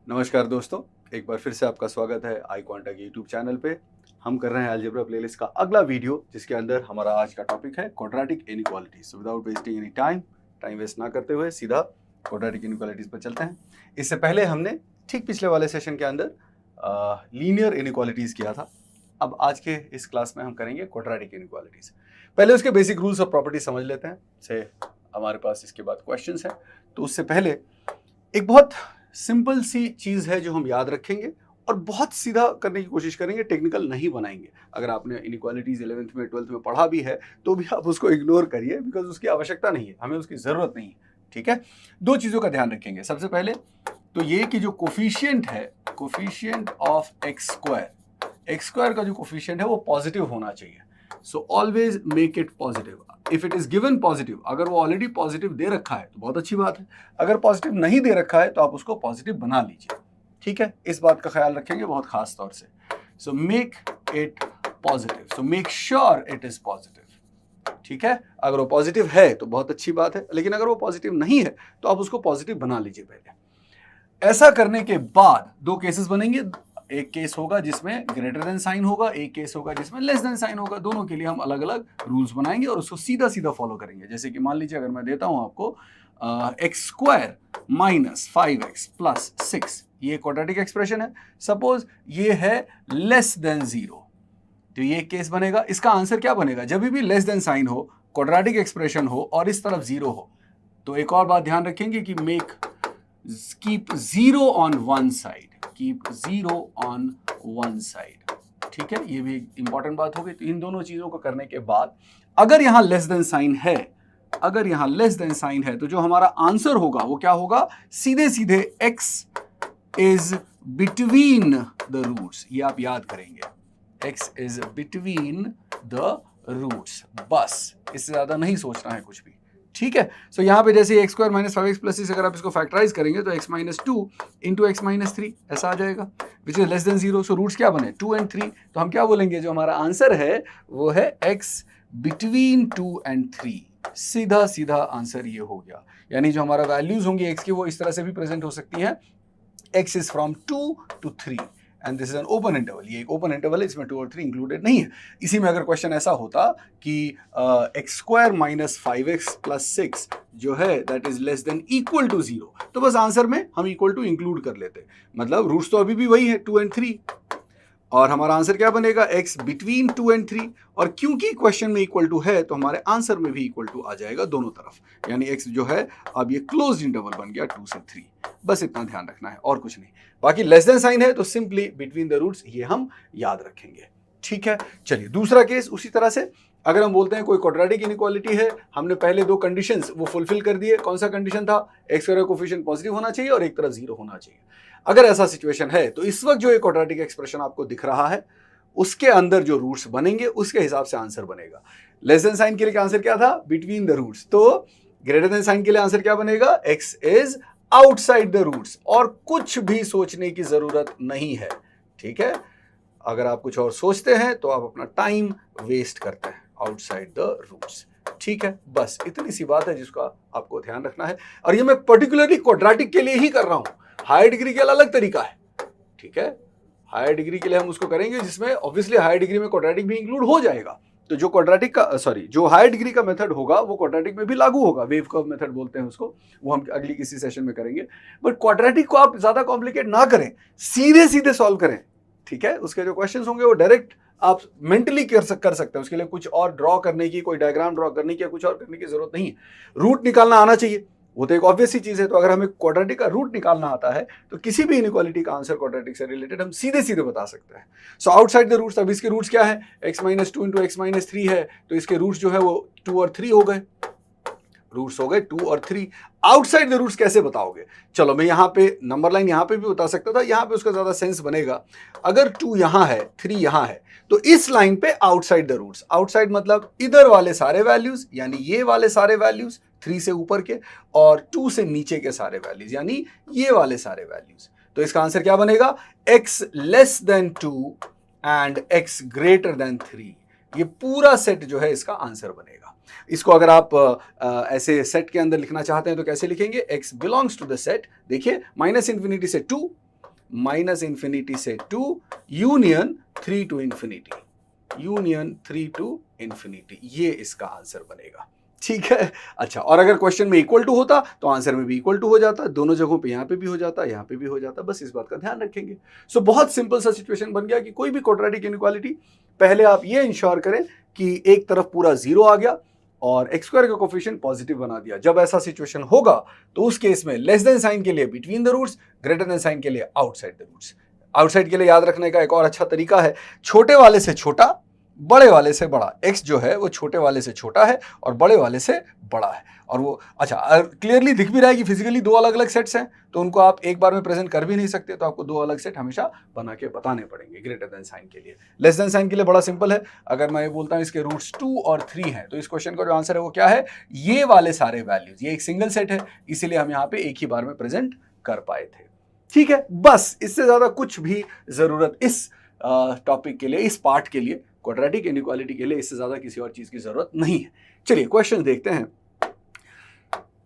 नमस्कार दोस्तों, एक बार फिर से आपका स्वागत है आई क्वांटा के यूट्यूब चैनल पे। हम कर रहे हैं अलजेब्रा प्लेलिस्ट का अगला वीडियो, जिसके अंदर हमारा आज का टॉपिक है quadratic inequalities. So without wasting any time waste ना करते हुए सीधा क्वाड्रेटिक इनइक्वालिटीज पर चलते हैं। इससे पहले हमने ठीक पिछले वाले सेशन के अंदर लीनियर इनइक्वालिटीज किया था। अब आज के इस क्लास में हम करेंगे क्वाड्रेटिक इनइक्वालिटीज। पहले उसके बेसिक रूल्स और प्रॉपर्टीज समझ लेते हैं, से हमारे पास इसके बाद क्वेश्चंस हैं। तो उससे पहले एक बहुत सिंपल सी चीज़ है जो हम याद रखेंगे और बहुत सीधा करने की कोशिश करेंगे, टेक्निकल नहीं बनाएंगे। अगर आपने इनइक्वालिटीज 11th में 12th में पढ़ा भी है तो भी आप उसको इग्नोर करिए, बिकॉज उसकी आवश्यकता नहीं है, हमें उसकी ज़रूरत नहीं है। ठीक है, दो चीज़ों का ध्यान रखेंगे। सबसे पहले तो ये कि जो कोफिशिएंट है, कोफिशिएंट ऑफ एक्स स्क्वायर का जो कोफिशिएंट है वो पॉजिटिव होना चाहिए। So always make it positive. If it is given positive, अगर वो ऑलरेडी पॉजिटिव दे रखा है तो बहुत अच्छी बात है। अगर पॉजिटिव नहीं दे रखा है तो आप उसको पॉजिटिव बना लीजिए। ठीक है, इस बात का ख्याल रखेंगे बहुत खास तौर से। So make it positive, so make sure it is positive. ठीक है, अगर वो पॉजिटिव है तो बहुत अच्छी बात है, लेकिन अगर वो पॉजिटिव नहीं है तो आप उसको पॉजिटिव बना लीजिए पहले। ऐसा करने के बाद दो केसेस बनेंगे। एक केस होगा जिसमें ग्रेटर देन साइन होगा, एक केस होगा जिसमें लेस देन साइन होगा। दोनों के लिए हम अलग अलग रूल्स बनाएंगे और उसको सीधा सीधा फॉलो करेंगे। जैसे कि मान लीजिए अगर मैं देता हूं आपको x square minus 5x plus 6, ये क्वाड्रेटिक एक्सप्रेशन है। सपोज ये है लेस देन 0, तो ये केस बनेगा। इसका आंसर क्या बनेगा? जब भी लेस देन साइन हो, क्वाड्रेटिक एक्सप्रेशन हो और इस तरफ 0 हो, तो एक और बात ध्यान रखेंगे कि keep 0 on one side, keep 0 on one side. ठीक है, ये भी इंपॉर्टेंट बात होगी। तो इन दोनों चीजों को करने के बाद अगर यहां लेस देन साइन है, अगर यहां लेस देन साइन है, तो जो हमारा आंसर होगा वो क्या होगा? सीधे सीधे x is between the roots. ये आप याद करेंगे, x is between the roots. बस, इससे ज्यादा नहीं सोचना है कुछ भी। ठीक है, सो यहाँ पे जैसे x square minus 5x plus 6, अगर आप इसको फैक्टराइज करेंगे तो x minus 2 into x minus 3 ऐसा आ जाएगा, which is less than 0। So roots क्या बने? 2 and 3। तो हम क्या बोलेंगे? जो हमारा आंसर है वो है x बिटवीन 2 and 3। सीधा सीधा आंसर ये हो गया। यानी जो हमारा वैल्यूज होंगी x की वो इस तरह से भी प्रेजेंट हो सकती है, x is from 2 to 3 and this is an open interval. ये एक ओपन इंटरवल है, इसमें 2 और 3 इंक्लूडेड नहीं है। इसी में अगर क्वेश्चन ऐसा होता कि x square minus 5x plus 6 जो है that is less than equal to 0, तो बस आंसर में हम इक्वल टू इंक्लूड कर लेते। मतलब रूट्स तो अभी भी वही है, 2 and 3, और हमारा आंसर क्या बनेगा? x between 2 and 3। और क्योंकि क्वेश्चन में इक्वल टू है तो हमारे आंसर में भी इक्वल टू आ जाएगा दोनों तरफ। यानी x जो है अब ये क्लोज्ड इंटरवल बन गया 2 से 3। बस इतना ध्यान रखना है और कुछ नहीं। बाकी लेस देन साइन है तो सिंपली बिटवीन द रूट्स, ये हम याद रखेंगे। ठीक है, चलिए दूसरा केस उसी तरह से। अगर हम बोलते हैं कोई क्वाड्रेटिक इनइक्वालिटी है, हमने पहले दो कंडीशंस वो फुलफिल कर दिए। कौन सा कंडीशन था? एक्स स्क्वायर का कोफिशिएंट पॉजिटिव होना चाहिए और एक तरफ 0 होना चाहिए। अगर ऐसा सिचुएशन है तो इस वक्त जो एक क्वाड्रेटिक एक्सप्रेशन आपको दिख रहा है उसके अंदर जो रूट्स बनेंगे उसके हिसाब से आंसर बनेगा। लेस देन साइन के लिए आंसर क्या था? Between the roots. तो ग्रेटर देन साइन के लिए आंसर क्या बनेगा? x is outside the roots, और कुछ भी सोचने की जरूरत नहीं है। ठीक है, अगर आप कुछ और सोचते हैं तो आप अपना टाइम वेस्ट करते हैं। Outside the roots. ठीक है, बस इतनी सी बात है जिसका आपको ध्यान रखना है। और ये मैं पर्टिकुलरली क्वाड्रेटिक के लिए ही कर रहा हूं, हायर डिग्री के अलग तरीका है। ठीक है, हायर डिग्री के लिए हम उसको करेंगे जिसमें ऑब्वियसली हायर डिग्री में क्वाड्रेटिक भी इंक्लूड हो जाएगा। तो जो क्वाड्रेटिक का जो हायर डिग्री का मेथड होगा वो क्वाड्रेटिक में भी लागू होगा। वेव कर्व मेथड बोलते हैं उसको, वो हम अगली किसी सेशन में करेंगे। बट क्वाड्रेटिक को आप ज्यादा कॉम्प्लिकेट ना करें, सीधे सीधे सॉल्व करें। ठीक है, उसके जो क्वेश्चंस होंगे वो डायरेक्ट आप मेंटली कर सकते हैं। उसके लिए कुछ और ड्रॉ करने की, कोई डायग्राम ड्रॉ करने की या कुछ और करने की जरूरत नहीं है। रूट निकालना आना चाहिए, वो तो एक ऑब्वियस सी चीज है। तो अगर हमें क्वाड्रेटिक का रूट निकालना आता है तो किसी भी इनइक्वालिटी का आंसर क्वाड्रेटिक से रिलेटेड हम सीधे सीधे बता सकते हैं। सो आउटसाइड द रूट्स, अब इसके रूट्स क्या है? x minus 2 into x minus 3 है, तो इसके रूट्स जो है वो 2 और 3 हो गए। रूट्स हो गए 2 और 3। आउटसाइड द रूट्स कैसे बताओगे? चलो मैं यहाँ पे नंबर लाइन यहाँ पे भी बता सकता था, यहाँ पे उसका ज्यादा सेंस बनेगा। अगर 2 यहाँ है, 3 यहाँ है, तो इस लाइन पे आउटसाइड द रूट्स। आउटसाइड मतलब इधर वाले सारे वैल्यूज, यानी ये वाले सारे वैल्यूज 3 से ऊपर के, और 2 से नीचे के सारे वैल्यूज, यानी ये वाले सारे वैल्यूज। तो इसका आंसर क्या बनेगा? x less then 2 and x greater than 3। ये पूरा सेट जो है इसका आंसर बनेगा। इसको अगर आप ऐसे सेट के अंदर लिखना चाहते हैं तो कैसे लिखेंगे? x belongs to the set. देखिए माइनस इंफिनिटी से 2, माइनस इन्फिनिटी से 2 union 3 to infinity, union 3 to infinity, ये इसका आंसर बनेगा। ठीक है। अच्छा, और अगर क्वेश्चन में इक्वल टू होता तो आंसर में भी इक्वल टू हो जाता, दोनों जगहों पे, यहां पे भी हो जाता, यहां पे भी हो जाता, बस इस बात का ध्यान रखेंगे। सो बहुत सिंपल सा सिचुएशन बन गया कि कोई भी क्वाड्रेटिक इनइक्वालिटी, पहले आप ये इंश्योर करें कि एक तरफ पूरा जीरो आ गया और एक्स स्क्वायर का कोफिशिएंट पॉजिटिव बना दिया। जब ऐसा सिचुएशन होगा तो उस केस में लेस देन साइन के लिए between the roots, greater than sign के लिए आउटसाइड द रूट्स। आउटसाइड के लिए याद रखने का एक और अच्छा तरीका है, छोटे वाले से छोटा, बड़े वाले से बड़ा। x जो है वो छोटे वाले से छोटा है और बड़े वाले से बड़ा है। और वो अच्छा क्लियरली दिख भी रहा है कि फिजिकली दो अलग अलग सेट्स हैं, तो उनको आप एक बार में प्रेजेंट कर भी नहीं सकते, तो आपको दो अलग सेट हमेशा बना के बताने पड़ेंगे ग्रेटर देन साइन के लिए। लेस देन साइन के लिए बड़ा सिंपल है, अगर मैं ये बोलता हूँ इसके रूट्स 2 और 3 हैं, तो इस क्वेश्चन का जो आंसर है वो क्या है, ये वाले सारे वैल्यूज। ये एक सिंगल सेट है, इसीलिए हम यहाँ पे एक ही बार में प्रेजेंट कर पाए थे। ठीक है, बस इससे ज्यादा कुछ भी जरूरत इस टॉपिक के लिए, इस पार्ट के लिए, क्वाड्रेटिक इनइक्वालिटी के लिए इससे ज्यादा किसी और चीज की जरूरत नहीं है। चलिए क्वेश्चन देखते हैं।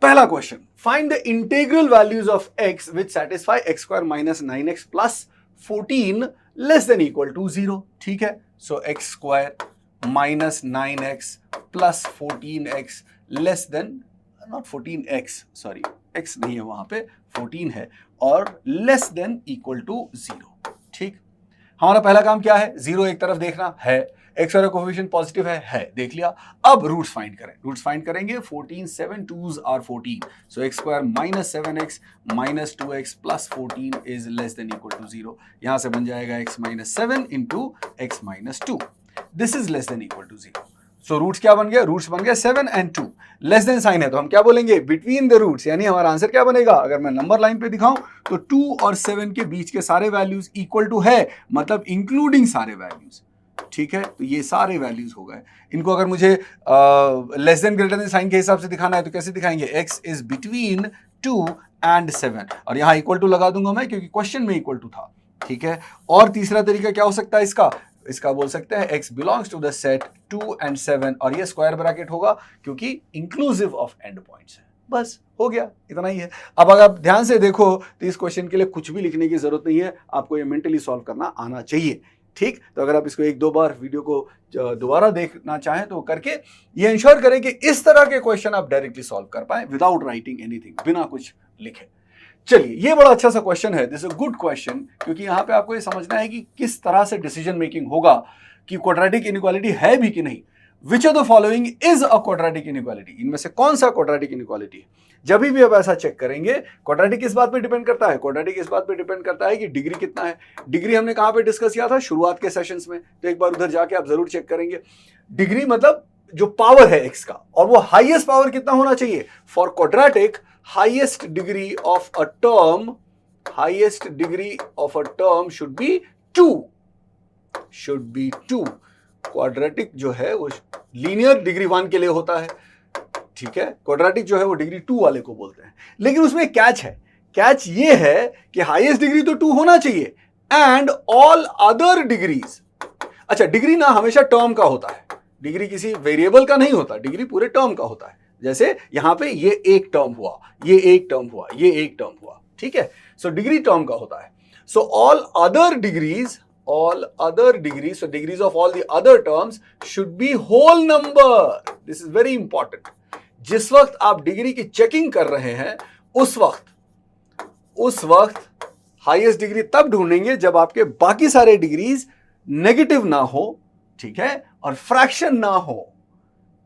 पहला question, find the integral values of x which satisfy x square minus 9x plus 14 less than equal to 0। ठीक है, so x square minus 9x plus 14x less than, not 14x, sorry x नहीं है वहां पे, 14 है, और less than equal to 0। ठीक, हमारा पहला काम क्या है, जीरो एक तरफ देखना है, एक्स का कोएफिशिएंट पॉजिटिव है, देख लिया। अब रूट्स फाइंड करें, रूट्स फाइंड करेंगे। 14 7 2s are 14, so x square minus 7x minus 2x plus 14 is less than equal to 0। यहां से बन जाएगा x minus 7 into x minus 2, this is less than equal to 0। So roots क्या बन गया, roots बन गया 7 and 2। लेस देन साइन है तो हम क्या बोलेंगे, बिटवीन द रूट्स, यानी हमारा आंसर क्या बनेगा, अगर मैं नंबर लाइन पे दिखाऊं तो 2 और 7 के बीच के सारे वैल्यूज इक्वल टू है, मतलब इंक्लूडिंग सारे वैल्यूज। ठीक है, तो ये सारे वैल्यूज हो गए। इनको अगर मुझे less than greater than sign के हिसाब से दिखाना है तो कैसे दिखाएंगे, x इज बिटवीन 2 and 7, और यहां इक्वल टू लगा दूंगा मैं क्योंकि क्वेश्चन में इक्वल टू था। ठीक है, और तीसरा तरीका क्या हो सकता है इसका बोल सकते हैं x belongs to the set 2 and 7, और ये स्क्वायर ब्रैकेट होगा क्योंकि इंक्लूसिव ऑफ एंड पॉइंट्स है। बस हो गया, इतना ही है। अब अगर आप ध्यान से देखो तो इस क्वेश्चन के लिए कुछ भी लिखने की जरूरत नहीं है, आपको ये मेंटली सॉल्व करना आना चाहिए। ठीक, तो अगर आप इसको एक दो बार वीडियो को दोबारा देखना चाहें तो करके ये इंश्योर करें कि इस तरह के क्वेश्चन आप डायरेक्टली सॉल्व कर पाए विदाउट राइटिंग एनीथिंग, बिना कुछ लिखे। चलिए, ये बड़ा अच्छा सा क्वेश्चन है, this is a good question, क्योंकि यहाँ पे आपको ये समझना है कि किस तरह से डिसीजन मेकिंग होगा कि क्वाड्रेटिक इनइक्वालिटी है भी कि नहीं। Which of the following is a quadratic inequality, इनमें से कौन सा क्वाड्रेटिक इनइक्वालिटी है। जब भी आप ऐसा चेक करेंगे, क्वाड्रेटिक इस बात पे डिपेंड करता है, क्वाड्रेटिक इस बात पे डिपेंड करता है कि डिग्री कितना है। डिग्री हमने कहां पे डिस्कस किया था, शुरुआत के सेशंस में, तो एक बार उधर जाके आप जरूर चेक करेंगे। डिग्री मतलब जो पावर है x का, और वो हाईएस्ट पावर कितना होना चाहिए for quadratic, highest degree of a term, highest degree of a term should be 2, should be 2। Quadratic जो है वो लीनियर डिग्री 1 के लिए होता है। ठीक है, क्वाड्रेटिक जो है वो डिग्री 2 वाले को बोलते हैं, लेकिन उसमें एक कैच है। कैच ये है कि हाईएस्ट डिग्री तो 2 होना चाहिए एंड ऑल अदर डिग्रीज। अच्छा, डिग्री ना हमेशा टर्म का होता है, डिग्री किसी वेरिएबल का नहीं होता, डिग्री पूरे टर्म का होता है। जैसे यहां पे ये एक टर्म हुआ, ये एक टर्म हुआ, ये एक टर्म हुआ। ठीक है, सो डिग्री टर्म का होता है। So all other degrees, so degrees of all the other terms should be whole number. This is very important. जिस वक्त आप डिग्री की चेकिंग कर रहे हैं उस वक्त हाईएस्ट डिग्री तब ढूंढेंगे जब आपके बाकी सारे डिग्रीज नेगेटिव ना हो, ठीक है, और फ्रैक्शन ना हो।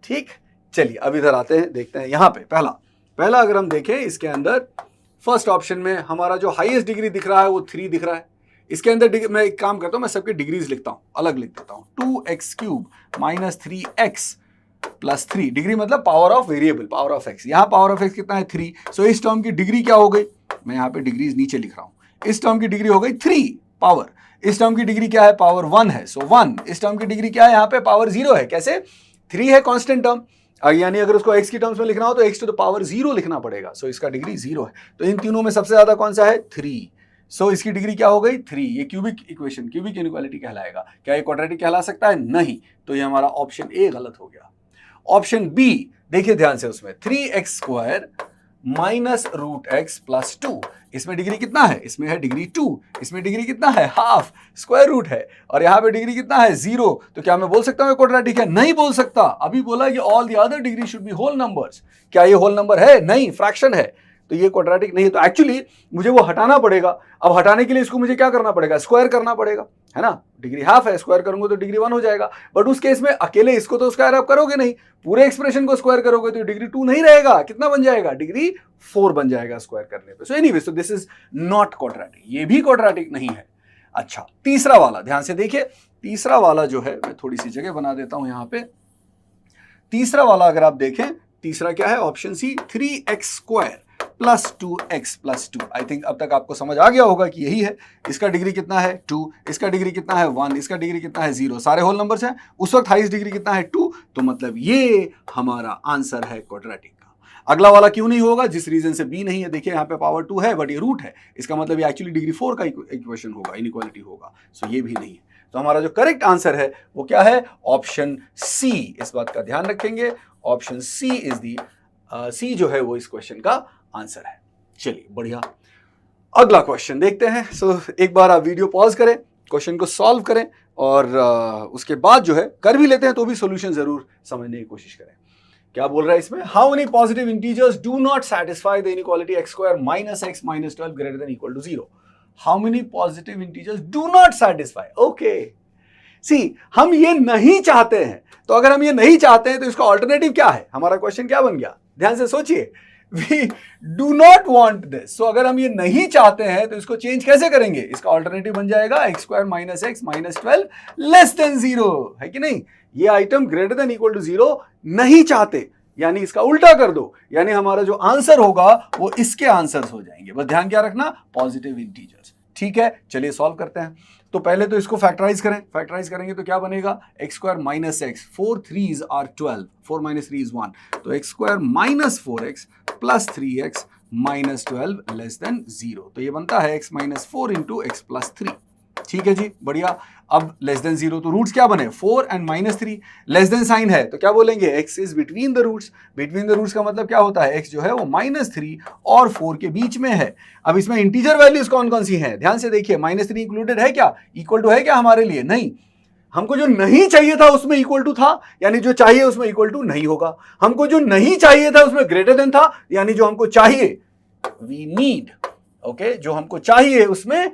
ठीक, चलिए अब इधर आते हैं, देखते हैं यहां पे पहला अगर हम देखें इसके अंदर फर्स्ट ऑप्शन में हमारा जो हाईएस्ट डिग्री दिख रहा है वो 3 दिख रहा है। इसके अंदर मैं एक काम करता हूं, मैं सबके डिग्रीज लिखता हूं, अलग लिख देता हूं। 2x cube minus 3x plus 3, degree मतलब power of variable, power of x। यहां पावर ऑफ x कितना है 3, सो इस टर्म की डिग्री क्या हो गई, मैं यहां पे डिग्रीज नीचे लिख रहा हूं। इस टर्म की डिग्री हो गई 3 पावर, इस टर्म की डिग्री क्या है, पावर 1 है, सो 1। इस टर्म की डिग्री क्या है, यहां पे पावर 0 है, कैसे, 3 है कांस्टेंट टर्म, यानी अगर उसको x की टर्म्स में लिखना हो तो x टू द पावर 0 लिखना पड़ेगा, सो इसका डिग्री 0 है। तो इन तीनों में सबसे ज्यादा कौन सा है, 3, सो इसकी डिग्री क्या हो गई 3। ये क्यूबिक इक्वेशन, क्यूबिक इनइक्वालिटी कहलाएगा। क्या ये क्वाड्रेटिक कहला सकता है, नहीं, तो ये हमारा ऑप्शन ए गलत हो गया। ऑप्शन बी देखिए ध्यान से, उसमें 3x square minus root x plus 2। इसमें डिग्री कितना है? इसमें है डिग्री 2। इसमें डिग्री कितना है? हाफ। स्क्वायर रूट है और यहां पे डिग्री कितना है? 0। तो क्या मैं बोल सकता हूं क्वाड्रेटिक है? नहीं बोल सकता। अभी बोला कि all the other degree should be whole numbers. क्या ये होल नंबर है? नहीं, फ्रैक्शन है, तो ये क्वाड्रेटिक नहीं है। तो एक्चुअली मुझे वो हटाना पड़ेगा। अब हटाने के लिए इसको मुझे क्या करना पड़ेगा? स्क्वायर करना पड़ेगा, है ना। डिग्री हाफ है, स्क्वायर करूंगा तो डिग्री 1 हो जाएगा। बट उस केस में अकेले इसको तो स्क्वायर आप करोगे नहीं, पूरे एक्सप्रेशन को स्क्वायर करोगे तो डिग्री 2 नहीं रहेगा। कितना बन जाएगा? डिग्री 4 बन जाएगा स्क्वायर करने पे। So anyway, so this is not quadratic, ये भी क्वाड्रेटिक नहीं है। अच्छा, तीसरा वाला ध्यान से देखिए। तीसरा वाला जो है, मैं थोड़ी सी जगह बना देता हूं यहां पे। तीसरा वाला अगर आप देखें, तीसरा क्या है? Option C, 3x square plus 2x plus 2। I think अब तक आपको समझ आ गया होगा कि यही है। इसका डिग्री कितना है? 2। इसका डिग्री कितना है? 1। इसका डिग्री कितना है? 0। सारे होल नंबर्स हैं। उस वक्त हाईएस्ट डिग्री कितना है? 2। तो मतलब ये हमारा आंसर है क्वाड्रेटिक का। अगला वाला क्यों नहीं होगा? जिस रीजन से बी नहीं है, देखिए यहाँ पे पावर 2 है बट ये रूट है, इसका मतलब ये एक्चुअली डिग्री 4 का इक्वेशन होगा, इनइक्वालिटी होगा। सो ये भी नहीं है। तो हमारा जो करेक्ट आंसर है वो क्या है? Option C. इस बात का ध्यान रखेंगे, ऑप्शन सी इज दी, सी जो है वो इस क्वेश्चन का आंसर है। चलिए बढ़िया, अगला क्वेश्चन देखते हैं। सो एक बार आप वीडियो पॉज करें, क्वेश्चन को सॉल्व करें और उसके बाद जो है कर भी लेते हैं तो भी सॉल्यूशन जरूर समझने की कोशिश करें। क्या बोल रहा है इसमें? How many positive integers do not satisfy the inequality x square minus x minus 12 greater than equal to 0। How many positive integers do not satisfy? Okay, see हम ये नहीं चाहते हैं, तो अगर हम ये नहीं चाहते हैं तो इसका ऑल्टरनेटिव क्या है? हमारा क्वेश्चन क्या बन गया? ध्यान से सोचिए, we do not want this. So अगर हम ये नहीं चाहते हैं तो इसको चेंज कैसे करेंगे? इसका ऑल्टरनेटिव बन जाएगा x square minus x minus 12 less than 0, है कि नहीं। ये item greater than equal to 0 नहीं चाहते, यानी इसका उल्टा कर दो, यानी हमारा जो आंसर होगा वो इसके आंसर्स हो जाएंगे। बस ध्यान क्या रखना? Positive integers. ठीक है, चलिए सॉल्व करते हैं। तो पहले तो इसको फैक्टराइज करें। फैक्टराइज करेंगे तो क्या बनेगा? X square minus x, 4 3s are 12, 4 minus 3 is 1, तो x square minus 4x plus 3x minus 12 less than 0। तो ये बनता है x minus 4 into x plus 3। ठीक है जी, बढ़िया। अब लेस देन 0 तो रूट्स क्या बने? 4 and minus 3। Less than sign है तो क्या बोलेंगे? x is between the roots. Between the roots का मतलब क्या होता है? x जो है वो माइनस 3 और 4 के बीच में है। अब इसमें इंटीजर वैल्यूज कौन कौन सी हैं? ध्यान से देखिए, माइनस 3 इंक्लूडेड है क्या? इक्वल टू है क्या हमारे लिए? नहीं। हमको जो नहीं चाहिए था उसमें इक्वल टू था, यानी जो चाहिए उसमें इक्वल टू नहीं होगा। हमको जो नहीं चाहिए था उसमें ग्रेटर देन था, यानी जो हमको चाहिए, वी नीड, ओके, जो हमको चाहिए उसमें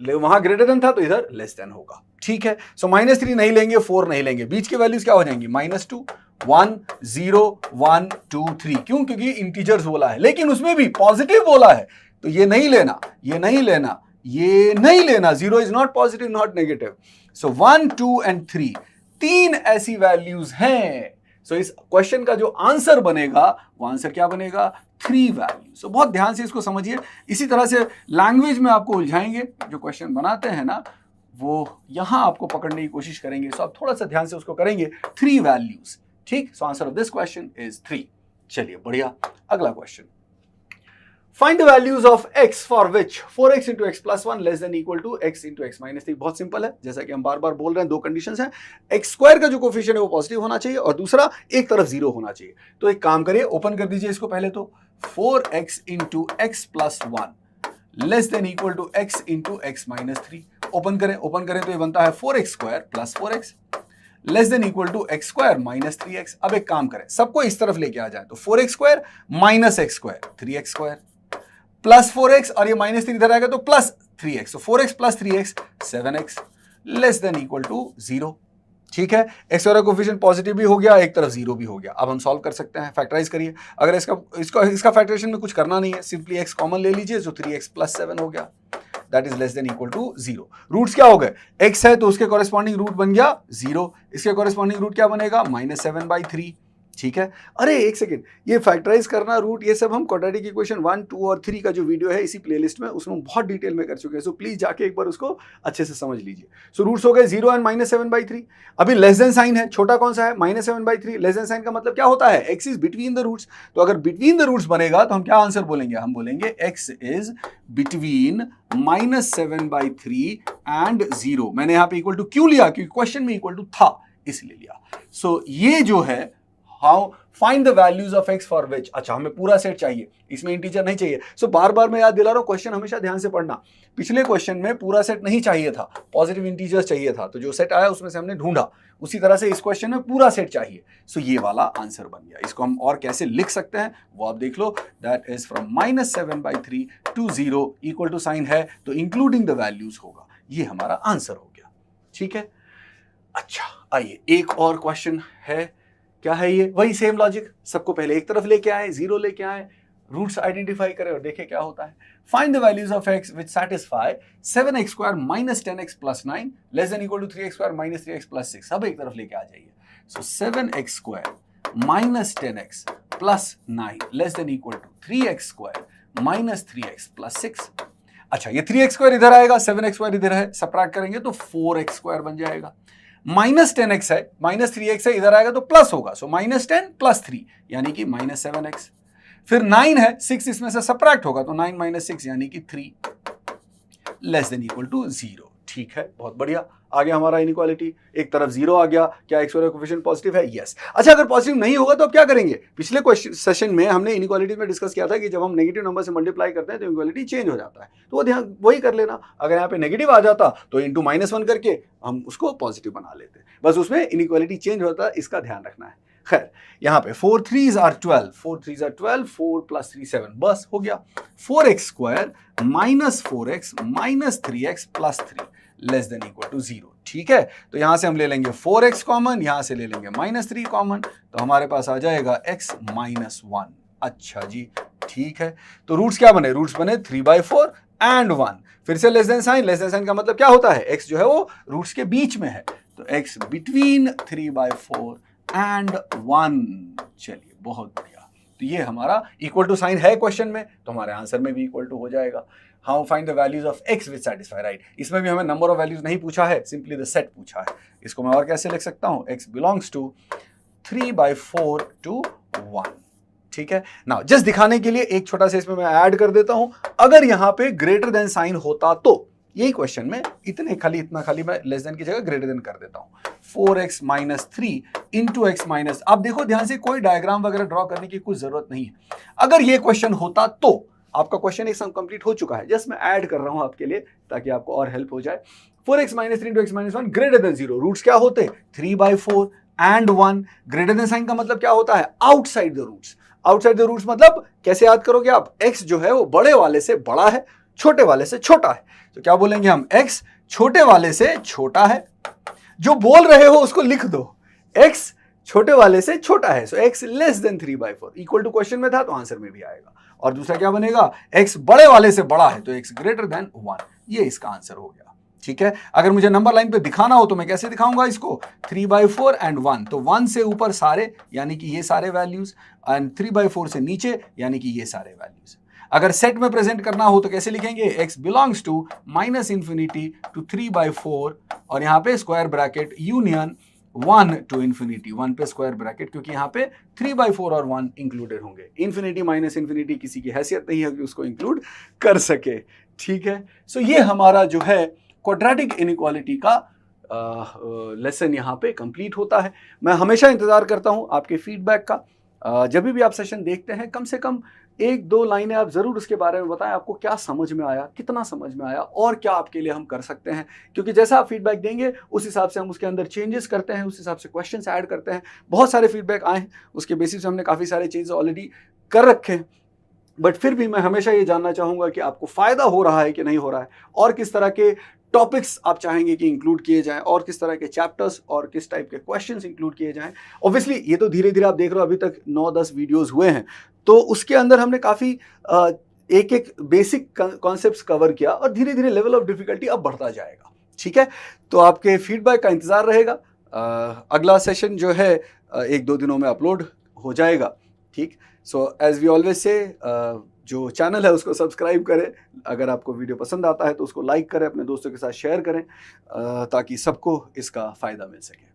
वहां ग्रेटर देन था तो इधर लेस देन होगा। ठीक है, सो माइनस 3 नहीं लेंगे, 4 नहीं लेंगे, बीच के वैल्यूज क्या हो जाएंगी? माइनस 2 1 0 1 2 3। क्यों? क्योंकि इंटीजर्स बोला है, लेकिन उसमें भी पॉजिटिव बोला है, तो ये नहीं लेना, ये नहीं लेना, ये नहीं लेना। 0 is not positive not negative. So 1 2 and 3, 3 ऐसी वैल्यूज हैं। सो इस क्वेश्चन का जो आंसर बनेगा वो आंसर क्या बनेगा? 3 वैल्यू। सो बहुत ध्यान से इसको समझिए। इसी तरह से लैंग्वेज में आपको उलझाएंगे, जो क्वेश्चन बनाते हैं ना वो यहां आपको पकड़ने की कोशिश करेंगे। सो आप थोड़ा सा ध्यान से उसको करेंगे। 3 वैल्यूज। ठीक, so answer of this question is 3। चलिए बढ़िया, अगला question. Find the values of x for which 4x into x plus 1 less than equal to x into x minus 3। बहुत सिंपल है, जैसा कि हम बार बार बोल रहे हैं, दो कंडीशंस हैं। x स्क्वायर का जो कोफिशिएंट है वो पॉजिटिव होना चाहिए और दूसरा एक तरफ 0 होना चाहिए। तो एक काम करिए, ओपन कर दीजिए इसको पहले तो। 4x into x plus 1 less than equal to x into x minus 3। Open करें, ओपन करें तो ये बनता है 4x square plus 4x less than equal to x square minus 3x। अब एक काम करें, सबको इस तरफ लेके आ जाए, तो 4x square minus x square 3x square plus 4x और ये माइनस 3 इधर आएगा तो प्लस 3x। तो 4x plus 3x 7x less than equal to 0। ठीक है, x वाला कोफिशिएंट पॉजिटिव भी हो गया, एक तरफ 0 भी हो गया। अब हम सॉल्व कर सकते हैं, फैक्टराइज करिए। अगर इसका फैक्टराइजेशन में कुछ करना नहीं है, सिंपली x कॉमन ले लीजिए, जो 3x प्लस 7 हो गया, that is less than equal to 0। Roots क्या हो गए? x है तो उसके कॉरेस्पॉन्डिंग रूट बन गया 0, इसके कॉरेस्पॉन्डिंग रूट क्या बनेगा? -7/3। ठीक है, अरे एक सेकेंड, ये फैक्टराइज करना, रूट, ये सब हम क्वाड्रेटिक इक्वेशन 1 2 और 3 का जो वीडियो है इसी प्लेलिस्ट में, उसमें बहुत डिटेल में कर चुके हैं। सो प्लीज जाके एक बार उसको अच्छे से समझ लीजिए। सो रूट्स हो गए 0 एंड -7/3। अभी लेस देन साइन है, छोटा कौन सा है? -7/3। लेस देन साइन का मतलब क्या होता है? x is between the roots. तो अगर बिटवीन द रूट्स बनेगा तो हम क्या आंसर बोलेंगे? हम बोलेंगे x इज बिटवीन -7/3 एंड 0। मैंने यहां पे इक्वल टू क्यों लिया? क्योंकि क्वेश्चन में इक्वल टू था, इसलिए लिया। सो ये जो है how find the values of x for which. अच्छा, हमें पूरा सेट चाहिए, इसमें इंटीजर नहीं चाहिए। सो बार बार मैं याद दिला रहा हूं, क्वेश्चन हमेशा ध्यान से पढ़ना। पिछले क्वेश्चन में पूरा सेट नहीं चाहिए था, पॉजिटिव इंटीजर्स चाहिए था, तो जो सेट आया उसमें से हमने ढूंढा। उसी तरह से इस क्वेश्चन में पूरा सेट चाहिए। सो ये वाला आंसर बन गया। इसको हम और कैसे लिख सकते हैं वो आप देख लो। That is from -7/3 to 0 equal to sign है तो इंक्लूडिंग द वैल्यूज होगा। ये हमारा आंसर हो गया। ठीक है, अच्छा आइए एक और क्वेश्चन है। क्या है ये? वही सेम लॉजिक, सबको पहले एक तरफ लेके आए, 0 लेके आए, रूट्स आइडेंटिफाई करें और देखें क्या होता है। Find the values of x which satisfy 7x² - 10x + 9 less than equal to 3x² - 3x + 6। सब एक तरफ लेके आ जाइए। So 7x² - 10x + 9 less than equal to 3x² - 3x + 6। अच्छा, ये 3x² इधर आएगा, 7x² इधर है, सबट्रैक्ट करेंगे तो 4x² बन जाएगा। -10x है, -3x है, इधर आएगा तो प्लस होगा। सो -10 + 3 यानी कि -7x। फिर 9 है, 6 इसमें से सबट्रैक्ट होगा तो 9 - 6 यानी कि 3 लेस देन इक्वल टू 0। ठीक है, बहुत बढ़िया। आ गया हमारा इनइक्वालिटी, एक तरफ 0 आ गया। क्या x का कोएफिशिएंट पॉजिटिव है? यस। अच्छा, अगर पॉजिटिव नहीं होगा तो अब क्या करेंगे? पिछले क्वेश्चन सेशन में हमने इनइक्वालिटी में डिस्कस किया था कि जब हम नेगेटिव नंबर से मल्टीप्लाई करते हैं तो इनइक्वालिटी चेंज हो जाता है। तो वो ध्यान वही कर लेना। अगर यहाँ पे नेगेटिव आ जाता तो इंटू -1 करके हम उसको पॉजिटिव बना लेते। बस उसमें इनइक्वालिटी चेंज होता है, इसका ध्यान रखना है। खैर, यहाँ पे 4 3s are 12, 4 3s are 12, 4 + 3 7, बस हो गया। 4x² - 4x - 3x + 3 less than equal to 0। ठीक है, तो यहां से हम ले लेंगे 4x कॉमन, यहां से ले लेंगे -3 कॉमन, तो हमारे पास आ जाएगा x - 1। अच्छा जी, ठीक है। तो रूट्स क्या बने? रूट्स बने 3/4 एंड 1। फिर से less than sign, less than sign का मतलब क्या होता है? x जो है वो रूट्स के बीच में है, तो x बिटवीन 3/4 एंड 1। चलिए, बहुत बढ़िया। तो ये हमारा इक्वल टू साइन है क्वेश्चन में, तो हमारे आंसर में भी इक्वल टू हो जाएगा। How find the values of x which satisfy, right. इसमें भी हमें नंबर ऑफ वैल्यूज नहीं पूछा है, सिंपली द सेट पूछा है। इसको मैं और कैसे लिख सकता हूं? x belongs to 3/4 to 1। ठीक है, नाउ जस्ट दिखाने के लिए एक छोटा सा इसमें मैं ऐड कर देता हूं। अगर यहां पे ग्रेटर देन साइन होता तो यही क्वेश्चन में इतना खाली मैं लेस देन की जगह ग्रेटर देन कर देता हूं। 4x - 3 इंटू x माइनस, आप देखो ध्यान से, कोई डायग्राम वगैरह ड्रॉ करने की कुछ जरूरत नहीं है। अगर ये क्वेश्चन होता तो आपका क्वेश्चन एक सम कंप्लीट हो चुका है, जस्ट मैं ऐड कर रहा हूं आपके लिए ताकि आपको और हेल्प हो जाए। 4x - 3 into x - 1 greater than 0। Roots क्या होते? 3/4 एंड 1। ग्रेटर देन साइन का मतलब क्या होता है? Outside the roots. Outside the roots मतलब कैसे याद करोगे आप? x जो है वो बड़े वाले से बड़ा है, छोटे वाले से छोटा है, तो क्या बोलेंगे हम? x छोटे वाले से छोटा है। जो बोल रहे हो उसको लिख दो, x छोटे वाले से छोटा है, so x less than 3/4 equal to question में था तो आंसर में भी आएगा। और दूसरा क्या बनेगा? x बड़े वाले से बड़ा है तो x ग्रेटर देन 1। ये इसका आंसर हो गया। ठीक है, अगर मुझे नंबर लाइन पे दिखाना हो तो मैं कैसे दिखाऊंगा इसको? 3/4 एंड 1, तो 1 से ऊपर सारे यानी कि ये सारे वैल्यूज, एंड 3/4 से नीचे यानी कि ये सारे वैल्यूज। अगर सेट में प्रेजेंट करना हो तो कैसे लिखेंगे? x बिलोंग्स टू -∞ टू 3/4 और यहाँ पे square bracket union 1 to infinity, 1 पे स्क्वायर ब्रैकेट, क्योंकि यहाँ पे 3/4 और 1 इंक्लूडेड होंगे। इन्फिनिटी माइनस इन्फिनिटी किसी की हैसियत नहीं है कि उसको इंक्लूड कर सके। ठीक है, सो ये हमारा जो है क्वाड्रेटिक इनइक्वालिटी का लेसन यहाँ पे कंप्लीट होता है। मैं हमेशा इंतजार करता हूँ आपके फीडबैक का। जब भी आप सेशन देखते हैं कम से कम 1-2 लाइनें आप जरूर उसके बारे में बताएं, आपको क्या समझ में आया, कितना समझ में आया और क्या आपके लिए हम कर सकते हैं। क्योंकि जैसा आप फीडबैक देंगे उस हिसाब से हम उसके अंदर चेंजेस करते हैं, उस हिसाब से क्वेश्चंस ऐड करते हैं। बहुत सारे फीडबैक आए हैं, उसके बेसिस पे हमने काफ़ी सारे चेंजेस ऑलरेडी कर रखे हैं। बट फिर भी मैं हमेशा ये जानना चाहूँगा कि आपको फ़ायदा हो रहा है कि नहीं हो रहा है, और किस तरह के टॉपिक्स आप चाहेंगे कि इंक्लूड किए जाएं, और किस तरह के चैप्टर्स और किस टाइप के क्वेश्चंस इंक्लूड किए जाएं। ऑब्वियसली ये तो धीरे धीरे आप देख रहे हो, अभी तक 9-10 वीडियोस हुए हैं, तो उसके अंदर हमने काफ़ी एक एक बेसिक कॉन्सेप्ट्स कवर किया और धीरे धीरे लेवल ऑफ डिफिकल्टी अब बढ़ता जाएगा। ठीक है, तो आपके फीडबैक का इंतज़ार रहेगा। अगला सेशन जो है 1-2 दिनों में अपलोड हो जाएगा। ठीक, so as we always say जो चैनल है उसको सब्सक्राइब करें, अगर आपको वीडियो पसंद आता है तो उसको लाइक करें, अपने दोस्तों के साथ शेयर करें ताकि सबको इसका फ़ायदा मिल सके।